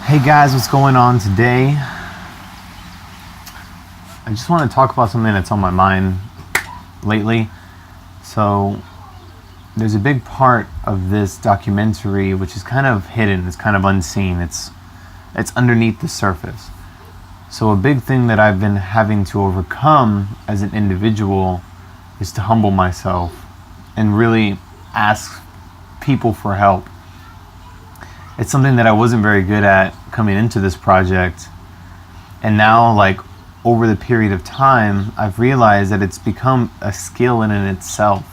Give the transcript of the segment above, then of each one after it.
Hey guys, what's going on today? I just want to talk about something that's on my mind lately. So there's a big part of this documentary which is kind of hidden, it's kind of unseen, it's underneath the surface. So a big thing that I've been having to overcome as an individual is to humble myself and really ask people for help. It's something that I wasn't very good at coming into this project, and now, like, over the period of time, I've realized that it's become a skill in itself.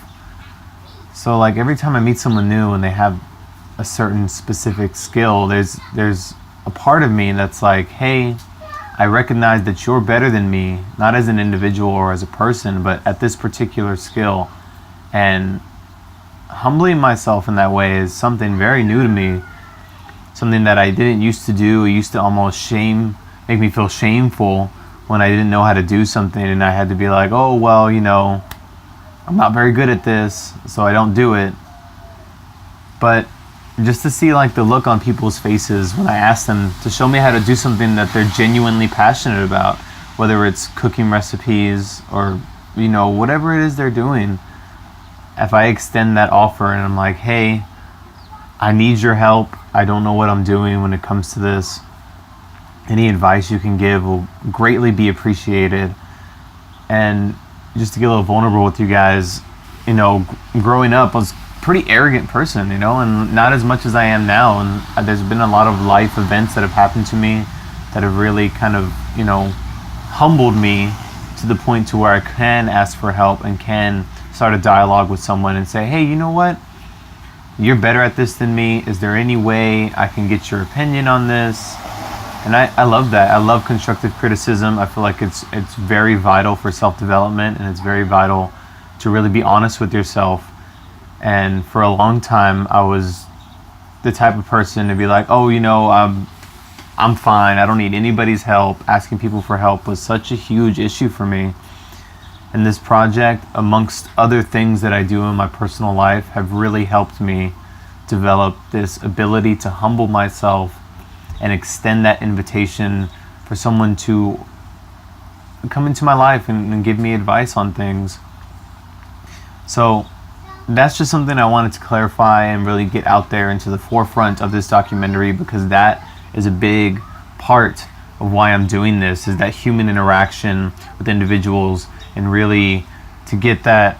So like every time I meet someone new and they have a certain specific skill, there's a part of me that's like, hey, I recognize that you're better than me, not as an individual or as a person, but at this particular skill. And humbling myself in that way is something very new to me. Something that I didn't used to do. It used to almost make me feel shameful when I didn't know how to do something, and I had to be like, oh, well, you know, I'm not very good at this, so I don't do it. But just to see like the look on people's faces when I ask them to show me how to do something that they're genuinely passionate about, whether it's cooking recipes or, you know, whatever it is they're doing. If I extend that offer and I'm like, hey, I need your help, I don't know what I'm doing when it comes to this, any advice you can give will greatly be appreciated. And just to get a little vulnerable with you guys, you know, growing up I was a pretty arrogant person, you know, and not as much as I am now. And there's been a lot of life events that have happened to me that have really kind of, you know, humbled me to the point to where I can ask for help and can start a dialogue with someone and say, hey, you know what? You're better at this than me. Is there any way I can get your opinion on this? And I love that. I love constructive criticism. I feel like it's very vital for self-development, and it's very vital to really be honest with yourself. And for a long time, I was the type of person to be like, oh, you know, I'm fine. I don't need anybody's help. Asking people for help was such a huge issue for me. And this project, amongst other things that I do in my personal life, have really helped me develop this ability to humble myself and extend that invitation for someone to come into my life and give me advice on things. So that's just something I wanted to clarify and really get out there into the forefront of this documentary, because that is a big part of why I'm doing this, is that human interaction with individuals, and really to get that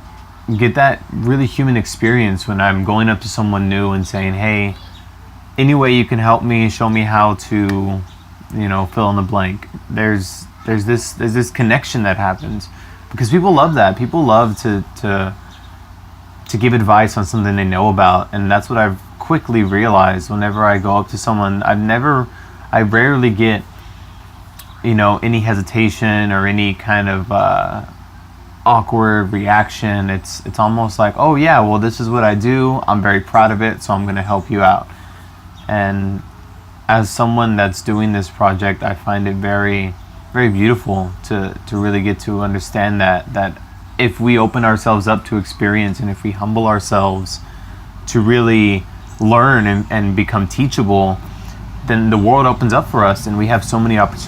really human experience when I'm going up to someone new and saying, hey, any way you can help me, show me how to, you know, fill in the blank. There's this connection that happens, because people love that. People love to give advice on something they know about, and that's what I've quickly realized. Whenever I go up to someone, I rarely get, you know, any hesitation or any kind of awkward reaction. It's almost like, oh yeah, well, this is what I do, I'm very proud of it, so I'm going to help you out. And as someone that's doing this project, I find it very, very beautiful to really get to understand that if we open ourselves up to experience, and if we humble ourselves to really learn and become teachable, then the world opens up for us, and we have so many opportunities